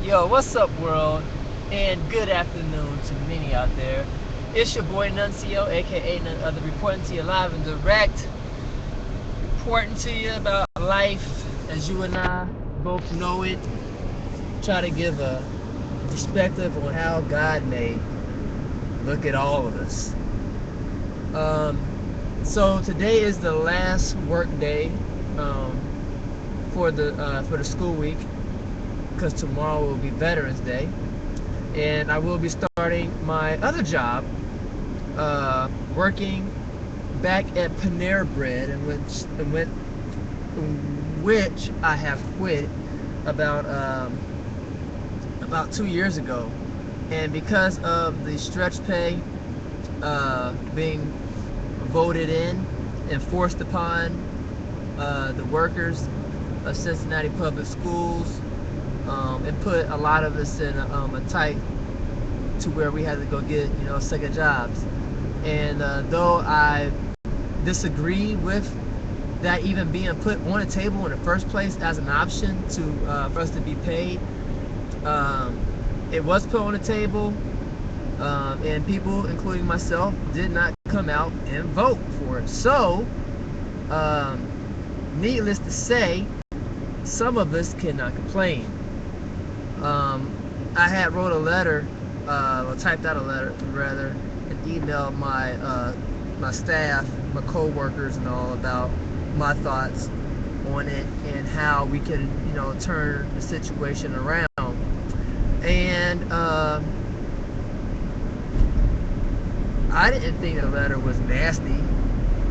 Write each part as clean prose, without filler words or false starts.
Yo, what's up, world? And good afternoon to many out there. It's your boy Nuncio, aka none other, reporting to you live and direct, reporting to you about life as you and I both know it. Try to give a perspective on how God may look at all of us. Um, so today is the last work day um, for the school week, because tomorrow will be Veterans Day, and I will be starting my other job, working back at Panera Bread, in which I have quit about about 2 years ago, and because of the stretch pay being voted in and forced upon the workers of Cincinnati Public Schools, and put a lot of us in a tight to where we had to go get second jobs. And though I disagree with that even being put on the table in the first place as an option to for us to be paid, um, it was put on the table, and people, including myself, did not come out and vote for it. So, um, needless to say, some of us cannot complain. Um, I had wrote a letter, or typed out a letter rather, and emailed my staff, my co-workers, and all about my thoughts on it and how we can turn the situation around. And I didn't think the letter was nasty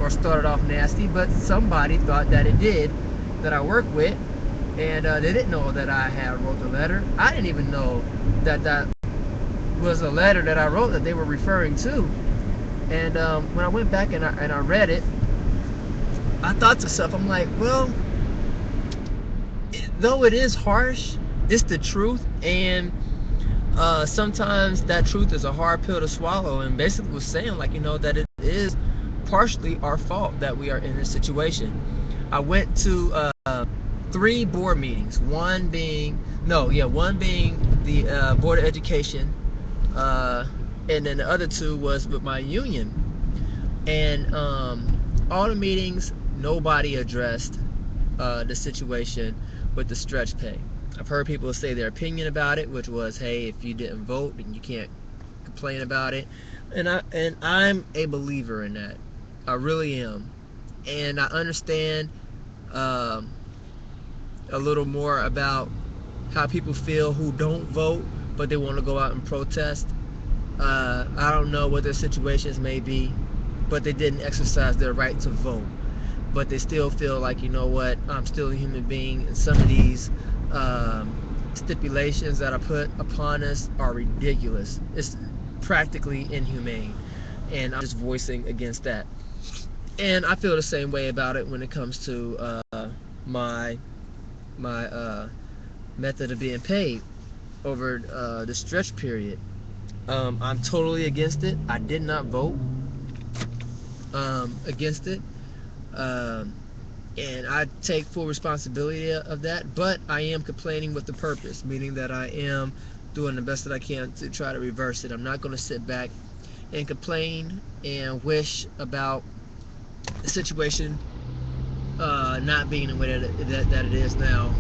or started off nasty, but somebody thought that it did, that I work with, and they didn't know that I had wrote the letter. I didn't even know that that was a letter that I wrote that they were referring to. And when I went back and I read it, I thought to myself, I'm like, well, though it is harsh, it's the truth, and sometimes that truth is a hard pill to swallow. And basically was saying, like, that it is partially our fault that we are in this situation. I went to 3 board meetings. One being the Board of Education, and then the other 2 was with my union. And all the meetings, nobody addressed the situation with the stretch pay. I've heard people say their opinion about it, which was, hey, if you didn't vote, then you can't complain about it. And I'm a believer in that. I really am. And I understand um, a little more about how people feel who don't vote, but they want to go out and protest. I don't know what their situations may be, but they didn't exercise their right to vote. But they still feel like, what, I'm still a human being, and some of these stipulations that are put upon us are ridiculous. It's practically inhumane, and I'm just voicing against that. And I feel the same way about it when it comes to my method of being paid over the stretch period. I'm totally against it. I did not vote against it. Um, and I take full responsibility of that, but I am complaining with the purpose, meaning that I am doing the best that I can to try to reverse it. I'm not going to sit back and complain and wish about the situation not being the way that it is now,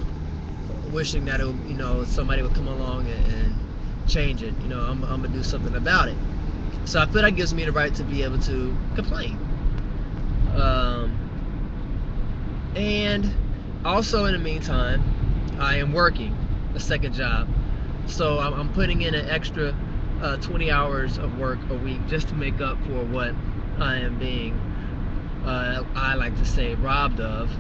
wishing that somebody would come along and change it. I'm gonna do something about it. So I feel that gives me the right to be able to complain. Um, and also, in the meantime, I am working a second job. So I'm putting in an extra 20 hours of work a week just to make up for what I am being, I like to say, robbed of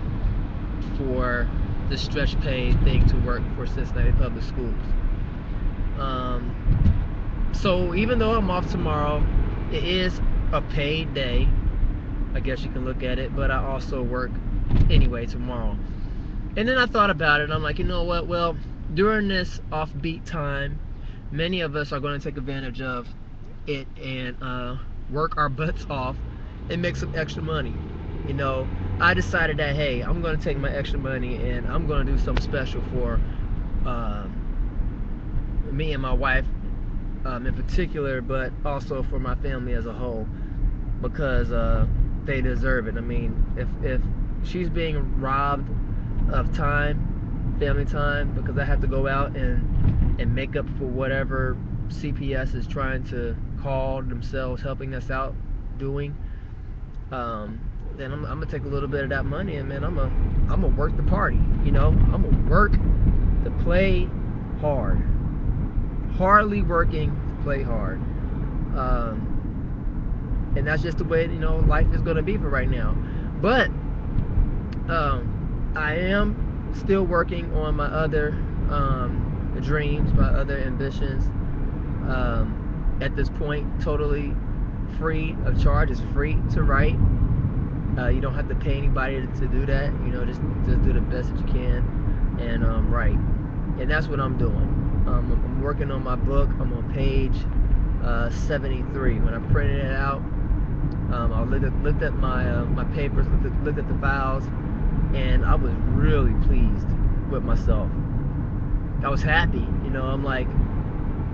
for the stretch pay thing to work for Cincinnati Public Schools. So even though I'm off tomorrow, it is a paid day, I guess you can look at it, but I also work anyway tomorrow. And then I thought about it, and I'm like, you know what? Well, during this offbeat time, many of us are going to take advantage of it and work our butts off and make some extra money. I decided that, hey, I'm going to take my extra money and I'm going to do something special for me and my wife in particular, but also for my family as a whole, because they deserve it. I mean, if she's being robbed of time, family time, because I have to go out and make up for whatever CPS is trying to call themselves helping us out doing, then I'm gonna take a little bit of that money, and man, I'm gonna work the party. You know, I'm gonna work to play hard, hardly working to play hard. And that's just the way, you know, life is gonna be for right now. But I am still working on my other dreams, my other ambitions. At this point, totally free of charge. It's free to write. You don't have to pay anybody to do that. You know, just do the best that you can and write. And that's what I'm doing. I'm working on my book. I'm on page 73. When I printed it out, I looked at my papers, looked at the files, and I was really pleased with myself. I was happy. You know, I'm like,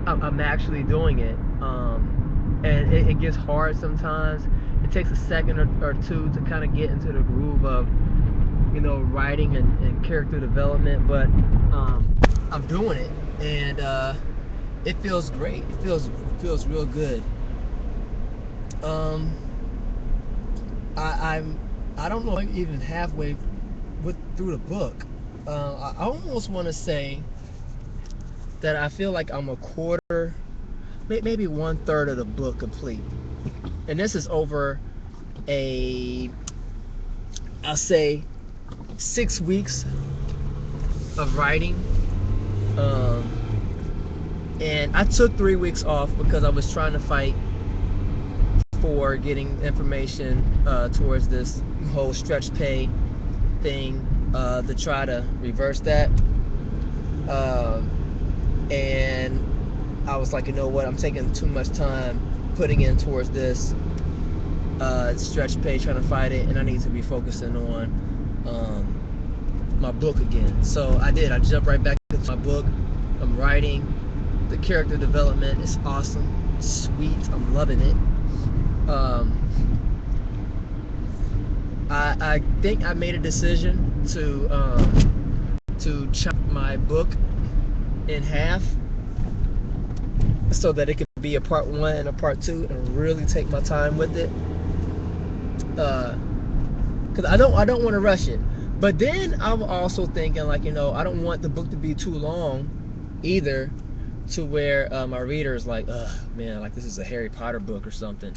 I'm actually doing it. And it gets hard sometimes. It takes a second or two to kind of get into the groove of, you know, writing and character development, but I'm doing it, and it feels great. It feels real good. I don't know if I'm even halfway through the book. I almost want to say that I feel like I'm a quarter, maybe 1/3 of the book complete, and this is over I'll say 6 weeks of writing. And I took 3 weeks off because I was trying to fight for getting information towards this whole stretch pay thing, to try to reverse that. And I was like, you know what, I'm taking too much time putting in towards this stretch pay, trying to fight it, and I need to be focusing on my book again. So I did. I jumped right back into my book. I'm writing. The character development is awesome. It's sweet. I'm loving it. I think I made a decision to chop my book in half so that it could be a part 1 and a part 2, and really take my time with it. Because I don't want to rush it. But then I'm also thinking, like, you know, I don't want the book to be too long either, to where my reader is like, ugh, man, like this is a Harry Potter book or something.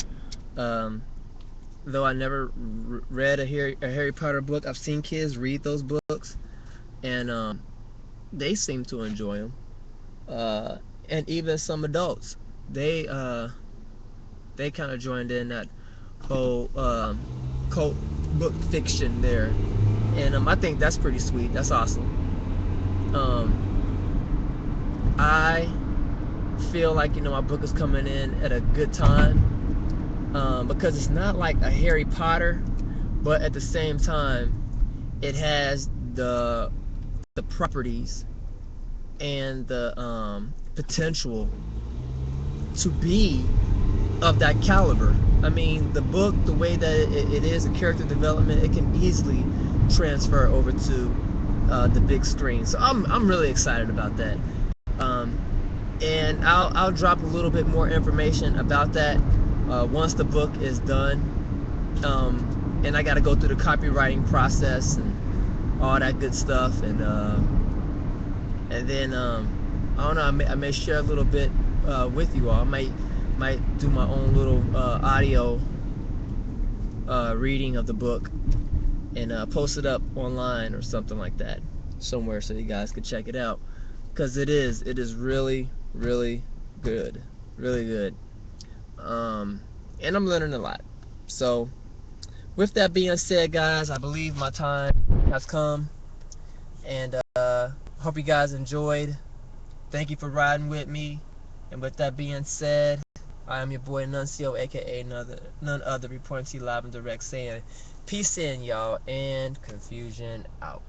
Though I never read a Harry Potter book, I've seen kids read those books, and they seem to enjoy them. And even some adults, they kind of joined in that whole cult book fiction there, and I think that's pretty sweet. That's awesome. I feel like, you know, my book is coming in at a good time, because it's not like a Harry Potter, but at the same time, it has the properties and the potential to be of that caliber. I mean, the book, the way that it is, a character development, it can easily transfer over to the big screen. So I'm really excited about that. And I'll drop a little bit more information about that once the book is done. And I got to go through the copywriting process and all that good stuff, and then I don't know. I may share a little bit with you all. I might do my own little audio reading of the book and post it up online or something like that somewhere, so you guys can check it out, because it is really good, really good. And I'm learning a lot. So with that being said, guys, I believe my time has come, and hope you guys enjoyed. Thank you for riding with me. And with that being said, I am your boy Nuncio, aka none other, reporting to you live and direct, saying peace in, y'all, and confusion out.